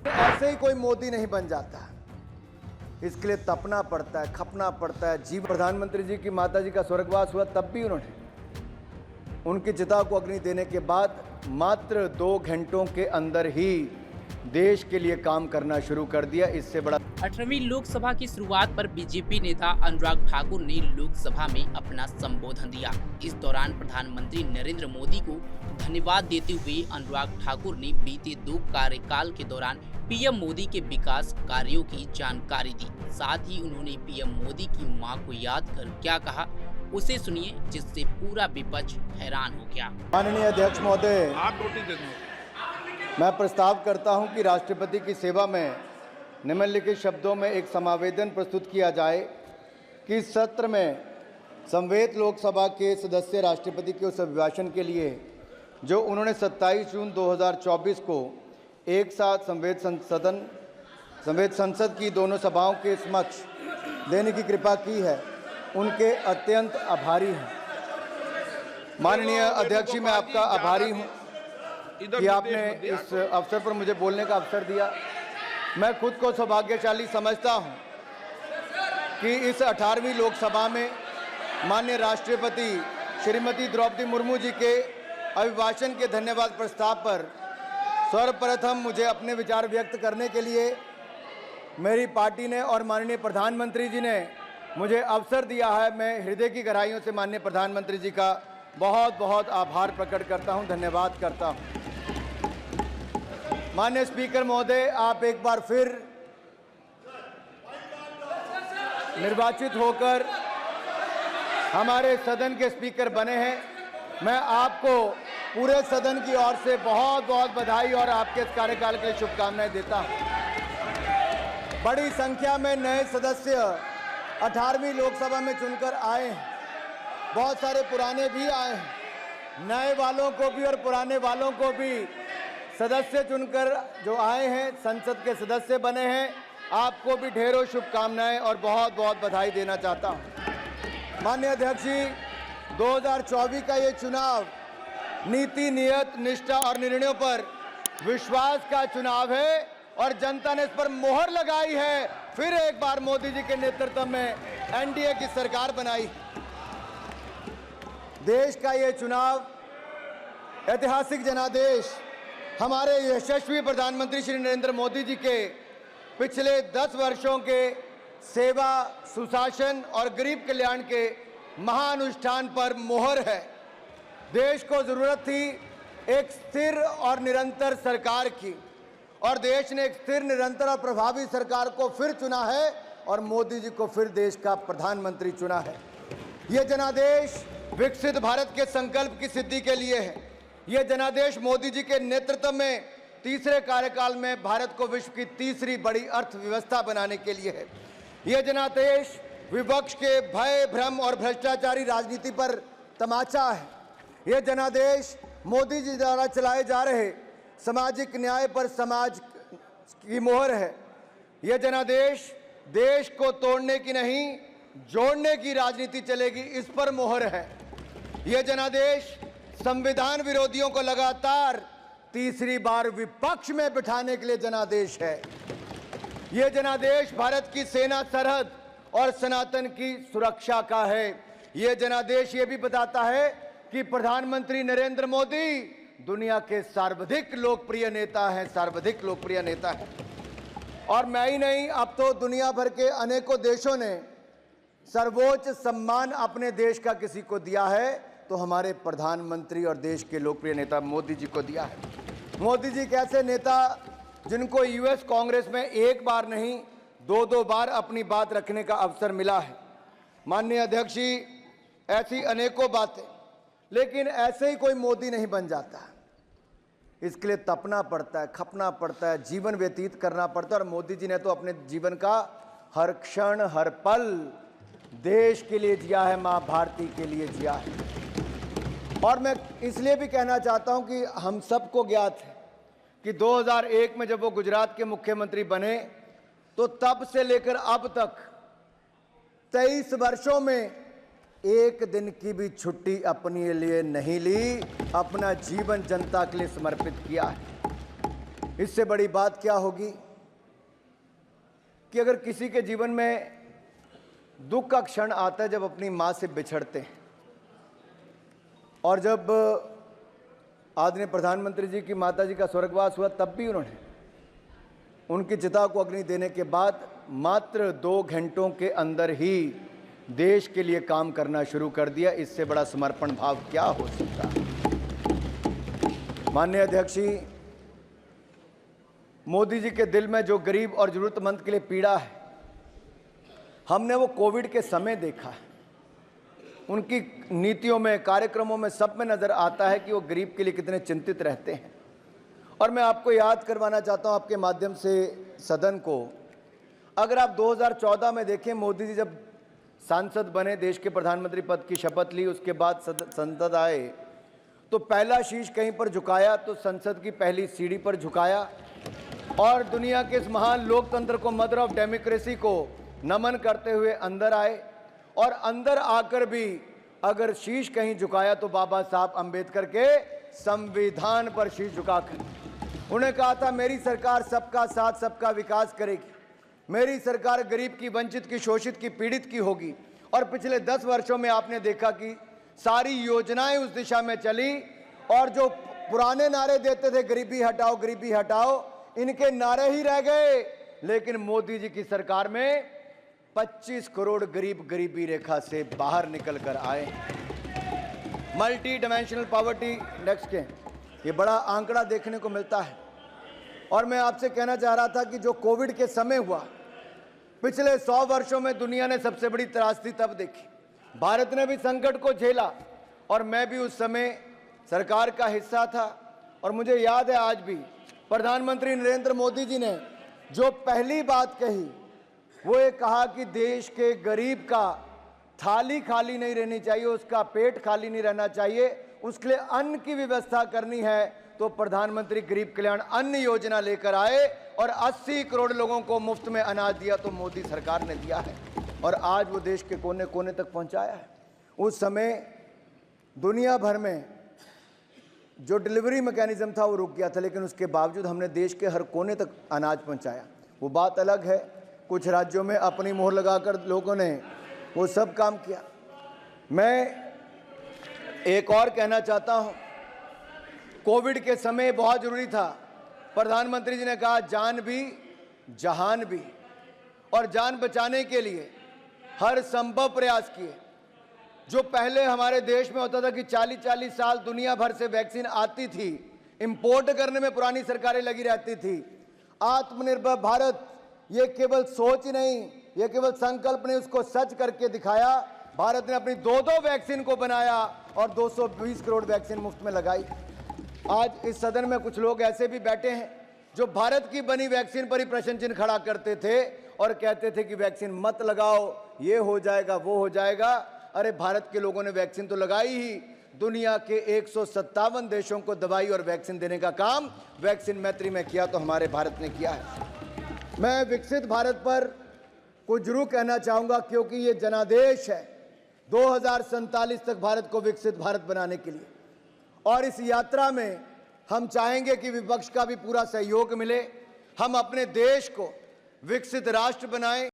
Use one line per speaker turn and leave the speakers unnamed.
ऐसे ही कोई मोदी नहीं बन जाता, इसके लिए तपना पड़ता है, खपना पड़ता है। जी, प्रधानमंत्री जी की माता जी का स्वर्गवास हुआ तब भी उन्होंने उनकी चिता को अग्नि देने के बाद मात्र 2 घंटों के अंदर ही देश के लिए काम करना शुरू कर दिया। इससे बड़ा
18वीं लोकसभा की शुरुआत पर बीजेपी नेता अनुराग ठाकुर ने लोकसभा में अपना संबोधन दिया। इस दौरान प्रधानमंत्री नरेंद्र मोदी को धन्यवाद देते हुए अनुराग ठाकुर ने बीते 2 कार्यकाल के दौरान पीएम मोदी के विकास कार्यों की जानकारी दी। साथ ही उन्होंने पीएम मोदी की मां को याद कर क्या कहा, उसे सुनिए, जिससे पूरा विपक्ष हैरान हो गया।
माननीय अध्यक्ष महोदय,
आप नोटिस दे दो।
मैं प्रस्ताव करता हूं कि राष्ट्रपति की सेवा में निम्नलिखित शब्दों में एक समावेदन प्रस्तुत किया जाए कि इस सत्र में संवेद लोकसभा के सदस्य राष्ट्रपति के उस अभिभाषण के लिए जो उन्होंने 27 जून 2024 को एक साथ संवेद संसद की दोनों सभाओं के समक्ष देने की कृपा की है, उनके अत्यंत आभारी हैं। माननीय अध्यक्ष जी, मैं आपका आभारी हूं कि आपने इस अवसर पर मुझे बोलने का अवसर दिया। मैं खुद को सौभाग्यशाली समझता हूं कि इस 18वीं लोकसभा में माननीय राष्ट्रपति श्रीमती द्रौपदी मुर्मू जी के अभिभाषण के धन्यवाद प्रस्ताव पर सर्वप्रथम मुझे अपने विचार व्यक्त करने के लिए मेरी पार्टी ने और माननीय प्रधानमंत्री जी ने मुझे अवसर दिया है। मैं हृदय की गहराइयों से माननीय प्रधानमंत्री जी का बहुत बहुत आभार प्रकट करता हूं, धन्यवाद करता हूं। माननीय स्पीकर महोदय, आप एक बार फिर निर्वाचित होकर हमारे सदन के स्पीकर बने हैं। मैं आपको पूरे सदन की ओर से बहुत बहुत बधाई और आपके इस कार्यकाल के लिए शुभकामनाएं देता हूं। बड़ी संख्या में नए सदस्य 18वीं लोकसभा में चुनकर आए हैं, बहुत सारे पुराने भी आए हैं। नए वालों को भी और पुराने वालों को भी सदस्य चुनकर जो आए हैं, संसद के सदस्य बने हैं, आपको भी ढेरों शुभकामनाएं और बहुत बहुत बधाई देना चाहता हूं। माननीय अध्यक्ष जी, 2024 का ये चुनाव नीति, नियत, निष्ठा और निर्णयों पर विश्वास का चुनाव है और जनता ने इस पर मोहर लगाई है। फिर एक बार मोदी जी के नेतृत्व में एनडीए की सरकार बनाई। देश का ये चुनाव ऐतिहासिक जनादेश हमारे यशस्वी प्रधानमंत्री श्री नरेंद्र मोदी जी के पिछले 10 वर्षों के सेवा, सुशासन और गरीब कल्याण के महानुष्ठान पर मोहर है। देश को जरूरत थी एक स्थिर और निरंतर सरकार की, और देश ने एक स्थिर, निरंतर और प्रभावी सरकार को फिर चुना है और मोदी जी को फिर देश का प्रधानमंत्री चुना है। ये जनादेश विकसित भारत के संकल्प की सिद्धि के लिए है। ये जनादेश मोदी जी के नेतृत्व में तीसरे कार्यकाल में भारत को विश्व की तीसरी बड़ी अर्थव्यवस्था बनाने के लिए है। ये जनादेश विपक्ष के भय, भ्रम और भ्रष्टाचारी राजनीति पर तमाचा है। ये जनादेश मोदी जी द्वारा चलाए जा रहे सामाजिक न्याय पर समाज की मोहर है। यह जनादेश देश को तोड़ने की नहीं, जोड़ने की राजनीति चलेगी, इस पर मोहर है। यह जनादेश संविधान विरोधियों को लगातार तीसरी बार विपक्ष में बिठाने के लिए जनादेश है। यह जनादेश भारत की सेना, सरहद और सनातन की सुरक्षा का है। यह जनादेश ये भी बताता है कि प्रधानमंत्री नरेंद्र मोदी दुनिया के सर्वाधिक लोकप्रिय नेता हैं, सर्वाधिक लोकप्रिय नेता हैं। और मैं ही नहीं, अब तो दुनिया भर के अनेकों देशों ने सर्वोच्च सम्मान अपने देश का किसी को दिया है तो हमारे प्रधानमंत्री और देश के लोकप्रिय नेता मोदी जी को दिया है। मोदी जी कैसे नेता जिनको यूएस कांग्रेस में एक बार नहीं 2-2 बार अपनी बात रखने का अवसर मिला है। माननीय अध्यक्ष जी, ऐसी अनेकों बातें, लेकिन ऐसे ही कोई मोदी नहीं बन जाता, इसके लिए तपना पड़ता है, खपना पड़ता है, जीवन व्यतीत करना पड़ता है। और मोदी जी ने तो अपने जीवन का हर क्षण, हर पल देश के लिए जिया है, मां भारती के लिए जिया है। और मैं इसलिए भी कहना चाहता हूं कि हम सबको ज्ञात है कि 2001 में जब वो गुजरात के मुख्यमंत्री बने तो तब से लेकर अब तक 23 वर्षों में एक दिन की भी छुट्टी अपने लिए नहीं ली, अपना जीवन जनता के लिए समर्पित किया है। इससे बड़ी बात क्या होगी कि अगर किसी के जीवन में दुख का क्षण आता है जब अपनी मां से बिछड़ते हैं, और जब आदरणीय प्रधानमंत्री जी की माता जी का स्वर्गवास हुआ तब भी उन्होंने उनकी चिता को अग्नि देने के बाद मात्र 2 घंटों के अंदर ही देश के लिए काम करना शुरू कर दिया। इससे बड़ा समर्पण भाव क्या हो सकता है। माननीय अध्यक्ष जी, मोदी जी के दिल में जो गरीब और जरूरतमंद के लिए पीड़ा है, हमने वो कोविड के समय देखा है। उनकी नीतियों में, कार्यक्रमों में, सब में नजर आता है कि वो गरीब के लिए कितने चिंतित रहते हैं। और मैं आपको याद करवाना चाहता हूं आपके माध्यम से सदन को, अगर आप 2014 में देखें, मोदी जी जब सांसद बने, देश के प्रधानमंत्री पद की शपथ ली, उसके बाद संसद आए, तो पहला शीश कहीं पर झुकाया तो संसद की पहली सीढ़ी पर झुकाया और दुनिया के इस महान लोकतंत्र को, मदर ऑफ डेमोक्रेसी को नमन करते हुए अंदर आए। और अंदर आकर भी अगर शीश कहीं झुकाया तो बाबा साहब अंबेडकर के संविधान पर शीश झुकाकर उन्हें कहा था, मेरी सरकार सबका साथ सबका विकास करेगी, मेरी सरकार गरीब की, वंचित की, शोषित की, पीड़ित की होगी। और पिछले 10 वर्षों में आपने देखा कि सारी योजनाएं उस दिशा में चली और जो पुराने नारे देते थे, गरीबी हटाओ, गरीबी हटाओ, इनके नारे ही रह गए। लेकिन मोदी जी की सरकार में 25 करोड़ गरीब गरीबी रेखा से बाहर निकल कर आए। मल्टी डायमेंशनल पॉवर्टी इंडेक्स के ये बड़ा आंकड़ा देखने को मिलता है। और मैं आपसे कहना चाह रहा था कि जो कोविड के समय हुआ, पिछले 100 वर्षों में दुनिया ने सबसे बड़ी त्रासदी तब देखी। भारत ने भी संकट को झेला और मैं भी उस समय सरकार का हिस्सा था। और मुझे याद है आज भी प्रधानमंत्री नरेंद्र मोदी जी ने जो पहली बात कही, वो ये कहा कि देश के गरीब का थाली खाली नहीं रहनी चाहिए, उसका पेट खाली नहीं रहना चाहिए, उसके लिए अन्न की व्यवस्था करनी है। तो प्रधानमंत्री गरीब कल्याण अन्न योजना लेकर आए और 80 करोड़ लोगों को मुफ्त में अनाज दिया, तो मोदी सरकार ने दिया है और आज वो देश के कोने कोने तक पहुंचाया है। उस समय दुनिया भर में जो डिलीवरी मैकेनिज्म था वो रुक गया था, लेकिन उसके बावजूद हमने देश के हर कोने तक अनाज पहुंचाया। वो बात अलग है, कुछ राज्यों में अपनी मोहर लगाकर लोगों ने वो सब काम किया। मैं एक और कहना चाहता हूं, कोविड के समय बहुत जरूरी था, प्रधानमंत्री जी ने कहा जान भी जहान भी, और जान बचाने के लिए हर संभव प्रयास किए। जो पहले हमारे देश में होता था कि 40-40 साल दुनिया भर से वैक्सीन आती थी, इंपोर्ट करने में पुरानी सरकारें लगी रहती थी। आत्मनिर्भर भारत ये केवल सोच ही नहीं, ये केवल संकल्प नहीं, उसको सच करके दिखाया। भारत ने अपनी 2-2 वैक्सीन को बनाया और 220 करोड़ वैक्सीन मुफ्त में लगाई। आज इस सदन में कुछ लोग ऐसे भी बैठे हैं जो भारत की बनी वैक्सीन पर ही प्रश्न चिन्ह खड़ा करते थे और कहते थे कि वैक्सीन मत लगाओ, ये हो जाएगा, वो हो जाएगा। अरे भारत के लोगों ने वैक्सीन तो लगाई ही, दुनिया के 157 देशों को दवाई और वैक्सीन देने का काम वैक्सीन मैत्री में किया, तो हमारे भारत ने किया है। मैं विकसित भारत पर कुछ जरूर कहना चाहूँगा, क्योंकि ये जनादेश है 2047 तक भारत को विकसित भारत बनाने के लिए। और इस यात्रा में हम चाहेंगे कि विपक्ष का भी पूरा सहयोग मिले, हम अपने देश को विकसित राष्ट्र बनाएं,